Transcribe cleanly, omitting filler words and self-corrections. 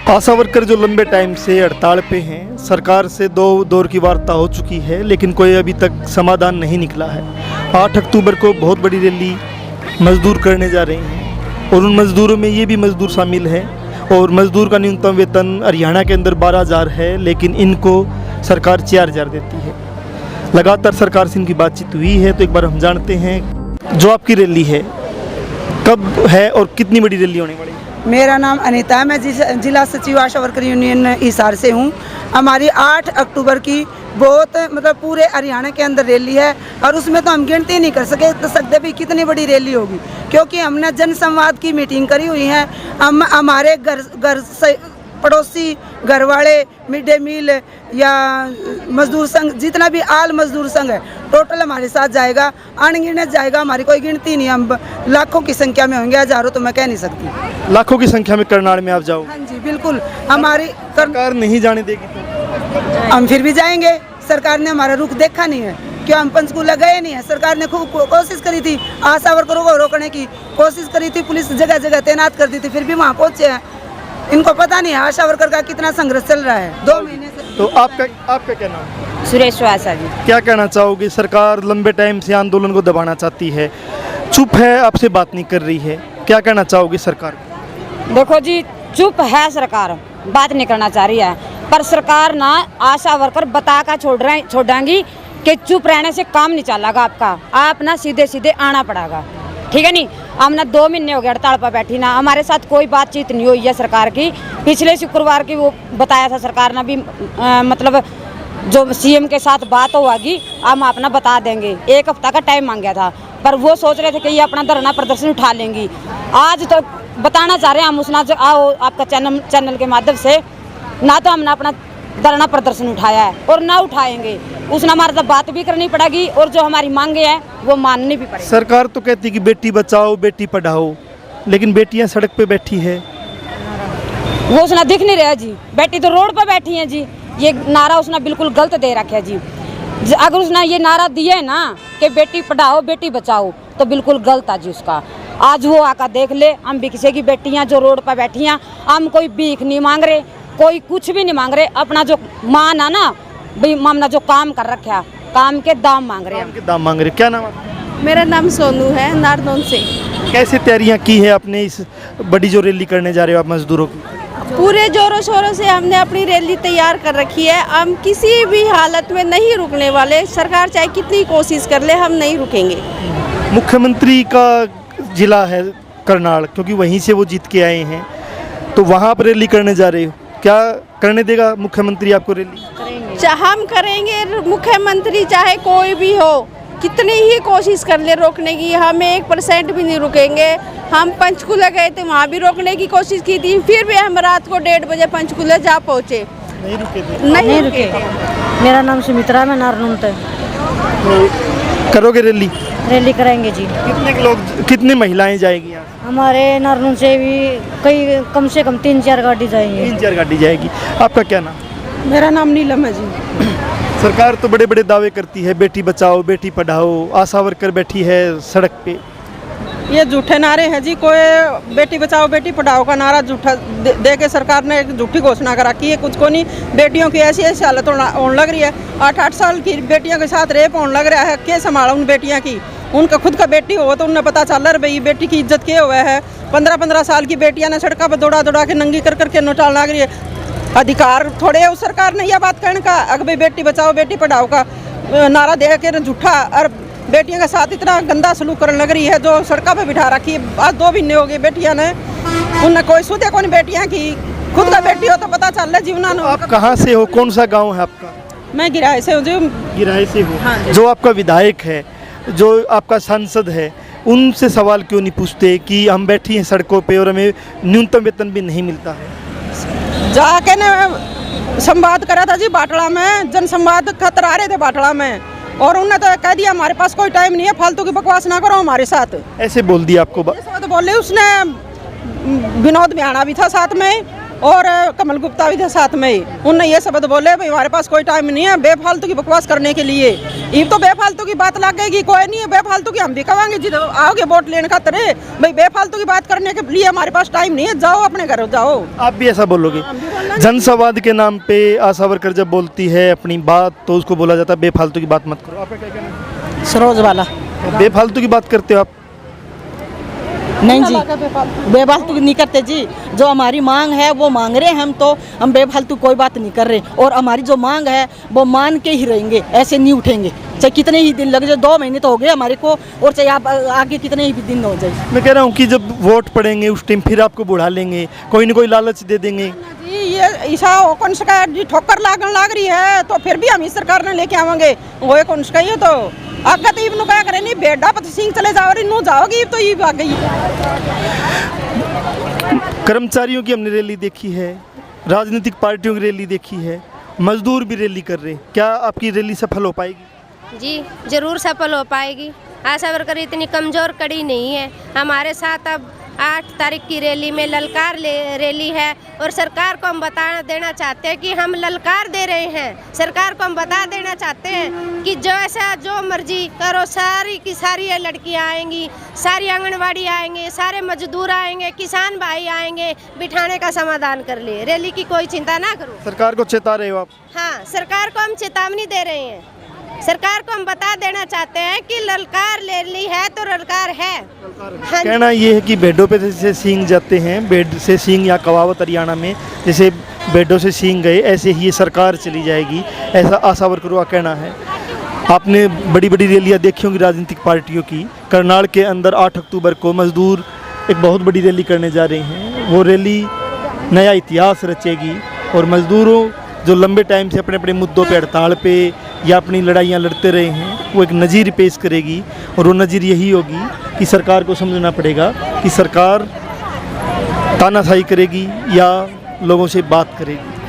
आशा worker जो लंबे time से हड़ताल पे हैं, सरकार से 2 दौर की वार्ता हो चुकी है, लेकिन कोई अभी तक समाधान नहीं निकला है। 8 अक्टूबर को बहुत बड़ी रैली मजदूर करने जा रहे हैं और उन मजदूरों में ये भी मजदूर शामिल है। और मजदूर का न्यूनतम वेतन हरियाणा के अंदर 12,000 है, लेकिन इनको सरकार 4,000 देती है। लगातार सरकार से इनकी बातचीत हुई है, तो एक बार हम जानते हैं जो आपकी रैली है कब है और कितनी बड़ी रैली होने वाली है। मेरा नाम अनीता है, मैं जिला सचिव आशा वर्कर यूनियन हिसार से हूँ। हमारी 8 अक्टूबर की बहुत पूरे हरियाणा के अंदर रैली है और उसमें तो हम गिनती नहीं कर सकते भी कितनी बड़ी रैली होगी, क्योंकि हमने जन संवाद की मीटिंग करी हुई है। हम हमारे घर से पड़ोसी, घर वाले, मिड डे मील या मजदूर संघ, जितना भी आल मजदूर संघ है, टोटल हमारे साथ जाएगा, अनगिनत जाएगा। हमारी कोई गिनती नहीं, हम लाखों की संख्या में होंगे, हजारों तो मैं कह नहीं सकती। लाखों की संख्या में करनाल में आप जाओ? हाँ जी बिल्कुल। हमारी सरकार नहीं जाने देगी तो हम फिर भी जाएंगे। सरकार ने हमारा रुख देखा नहीं है, क्यों हम पंचकूला गए नहीं है। सरकार ने खूब कोशिश करी थी, आशा वर्करों को रोकने की कोशिश करी थी, पुलिस जगह जगह तैनात कर दी थी, फिर भी वहाँ पहुँचे हैं। इनको पता नहीं है आशा वर्कर का कितना संघर्ष चल रहा है 2 महीने से। तो आपका क्या नाम है? सुरेश वासा जी। क्या कहना चाहोगे? सरकार लंबे टाइम से आंदोलन को दबाना चाहती है, चुप है, आपसे बात नहीं कर रही है, क्या कहना चाहोगे सरकार? देखो जी, चुप है सरकार, बात नहीं करना चाह रही है, पर सरकार ना आशा वर्कर बता कर छोड़ेंगी कि चुप रहने से काम नहीं चलेगा आपका, आप ना सीधे सीधे आना पड़ेगा, ठीक है नहीं। हम ना 2 महीने हो गए हड़ताल पर बैठी ना, हमारे साथ कोई बातचीत नहीं हुई है सरकार की। पिछले शुक्रवार की वो बताया था सरकार ने भी, मतलब जो सीएम के साथ बात होगी हम अपना बता देंगे, 1 हफ्ता का टाइम मांगा था, पर वो सोच रहे थे कि ये अपना धरना प्रदर्शन उठा लेंगी। आज तो बताना चाह रहे हैं हम उसना, जो आओ आपका चैनल के माध्यम से, ना तो हमने अपना धरना प्रदर्शन उठाया है और ना उठाएंगे, उसने हमारे साथ बात भी करनी पड़ेगी और जो हमारी मांगे हैं वो माननी भी पड़ेगी। सरकार तो कहती है कि बेटी बचाओ बेटी पढ़ाओ, लेकिन बेटियां सड़क पे बैठी है, वो उसने दिख नहीं रहा जी, बेटी तो रोड पर बैठी है जी। ये नारा उसने बिल्कुल गलत दे रखा है जी। अगर उसने ये नारा दिया है ना कि बेटी पढ़ाओ बेटी बचाओ, तो बिल्कुल गलत है जी उसका। आज वो आकर देख ले, हम भी किसी की बेटियां जो रोड पर बैठी हैं, हम कोई भीख नहीं मांग रहे, कोई कुछ भी नहीं मांग रहे, अपना जो मान है ना भाई, हमने जो काम कर रखा, काम के दाम मांग रहे हैं। काम के दाम मांग रहे। क्या नाम है? मेरा नाम सोनू है, नारनौल से। कैसे तैयारियां की है आपने इस बड़ी जो रैली करने जा रहे हो आप मजदूरों की? पूरे जोरों शोरों से हमने अपनी रैली तैयार कर रखी है। हम किसी भी हालत में नहीं रुकने वाले, सरकार चाहे कितनी कोशिश कर ले, हम नहीं रुकेंगे। मुख्यमंत्री का जिला है करनाल, क्योंकि वहीं से वो जीत के आए हैं, तो वहाँ पर रैली करने जा रहे हो, क्या करने देगा मुख्यमंत्री आपको रैली? हम करेंगे, मुख्यमंत्री चाहे कोई भी हो, कितनी ही कोशिश कर ले रोकने की, हम 1% भी नहीं रुकेंगे। हम पंचकूला गए थे, वहाँ भी रोकने की कोशिश की थी, फिर भी हम रात को 1:30 बजे पंचकूला जा पहुँचे, नहीं रुके थे? नहीं रुके। मेरा नाम सुमित्रा, मैं नारनौल से। करोगे रैली? रैली करेंगे जी। कितने लोग, कितनी महिलाएं जाएगी यहाँ? हमारे नारनौल से भी कम से कम 3-4 गाड़ी जाएंगी। 3-4 गाड़ी जाएगी। आपका क्या नाम? मेरा नाम नीलम है जी। सरकार तो बड़े बड़े दावे करती है, बेटी बचाओ बेटी पढ़ाओ, आशा वर्कर बैठी है सड़क पे। ये झूठे नारे हैं जी। कोई बेटी बचाओ बेटी पढ़ाओ का नारा झूठा दे के सरकार ने एक झूठी घोषणा करा की है, कुछ को नहीं। बेटियों की ऐसी ऐसी हालत होने लग रही है, 8-8 साल की बेटियों के साथ रेप होने लग रहा है। क्या संभाला उन बेटियां की? उनका खुद का बेटी हो तो उन्हें पता चल रहा है भाई बेटी की इज्जत क्या हुआ है। 15-15 साल की बेटियां ने सड़कों पर दौड़ा के नंगी कर करके नोटाल लग रही है। अधिकार थोड़े उस सरकार ने यह बात कहने का, अगर भाई बेटी बचाओ बेटी पढ़ाओ का नारा दे के झूठा, और बेटियों के साथ इतना गंदा सलूक करने लग रही है, जो सड़कों पे बिठा रखी है। आज 2 महीने हो गए बेटियां ने, उन्हें कोई सुधे कौन बेटियां की। खुद का बेटी हो तो पता चल रहा जीवना। आप कहाँ से हो, कौन सा गाँव है आपका? मैं गिराए से हूँ जी। गिराए से हो? हाँ जी। जो आपका विधायक है, जो आपका सांसद है, उनसे सवाल क्यों नहीं पूछते कि हम बैठी हैं सड़कों पे और हमें न्यूनतम वेतन भी नहीं मिलता है? जाके ने संवाद करा था जी बाटला में, जन संवाद खतर आ रहे थे बाटला में, और उन्होंने तो कह दिया हमारे पास कोई टाइम नहीं है, फालतू की बकवास ना करो हमारे साथ। ऐसे बोल दिया आपको? ऐसे तो बोले। उसने विनोद मियाणा भी था साथ में, और कमल गुप्ता भी थे साथ में ही। उनने ये शब्द बोले भाई हमारे पास कोई टाइम नहीं है बेफालतू की बकवास करने के लिए। ये तो बेफालतू की बात लगेगी, कोई नहीं है बेफालतू की, हम भी कहेंगे जिधर आओगे वोट लेने का तरह भाई बेफालतू की बात करने के लिए हमारे पास टाइम नहीं है, जाओ अपने घर जाओ। आप भी ऐसा बोलोगे? जनसंवाद के नाम पे आशा वर्कर जब बोलती है अपनी बात तो उसको बोला जाता है बेफालतू की बात मत करो। आपका क्या कहना है? सरोज वाला बेफालतू की बात करते हो आप? नहीं जी, बेफालतू नहीं करते जी। जो हमारी मांग है वो मांग रहे हैं हम, तो हम बेफालतू कोई बात नहीं कर रहे। और हमारी जो मांग है वो मान के ही रहेंगे, ऐसे नहीं उठेंगे, चाहे कितने ही दिन लगे जाए। 2 महीने तो हो गए हमारे को, और चाहे आप आगे कितने ही दिन हो जाए। मैं कह रहा हूँ कि जब वोट पड़ेंगे उस टाइम फिर आपको बुढ़ा लेंगे, कोई ना कोई लालच दे देंगे। जी ये ईसा कौन सा जी ठोकर लागन लाग रही है तो फिर भी हम इस सरकार ने लेके आवेंगे। वो कौन सा ही तो आगे तो इब्नु क्या करे नहीं बेड़ा पत सिंह चले जाओ रे नो जाओगी तो ये आ गई। कर्मचारियों की हमने रैली देखी है, राजनीतिक पार्टियों की रैली देखी है, मजदूर भी रैली कर रहे हैं। क्या आपकी रैली सफल हो पाएगी? जी ज़रूर सफल हो पाएगी। आशा वर्कर इतनी कमज़ोर कड़ी नहीं है। हमारे साथ अब 8 तारीख की रैली में ललकार रैली है और सरकार को हम बता देना चाहते हैं कि हम ललकार दे रहे हैं। सरकार को हम बता देना चाहते हैं कि जो ऐसा जो मर्जी करो, सारी की सारी लड़कियां आएंगी, सारी आंगनवाड़ी आएंगे, सारे मजदूर आएंगे, किसान भाई आएंगे, बिठाने का समाधान कर लिए। रैली की कोई चिंता ना करो। सरकार को चेता रहे हो आप? हाँ, सरकार को हम चेतावनी दे रहे हैं। सरकार को हम बता देना चाहते हैं कि ललकार रैली है तो ललकार है। हाँ, कहना ये है कि बेडों पे जैसे सींग जाते हैं, बेड से सींग या कवावत हरियाणा में जैसे बेडों से सींग गए, ऐसे ही ये सरकार चली जाएगी, ऐसा आशा वर्करों का कहना है। आपने बड़ी बड़ी रैलियाँ देखी होंगी राजनीतिक पार्टियों की। करनाल के अंदर 8 अक्टूबर को मजदूर एक बहुत बड़ी रैली करने जा रहे हैं। वो रैली नया इतिहास रचेगी और मजदूरों जो लंबे टाइम से अपने अपने मुद्दों पे हड़ताल पे या अपनी लड़ाइयाँ लड़ते रहे हैं, वो एक नज़ीर पेश करेगी। और वो नज़ीर यही होगी कि सरकार को समझना पड़ेगा कि सरकार तानाशाही करेगी या लोगों से बात करेगी।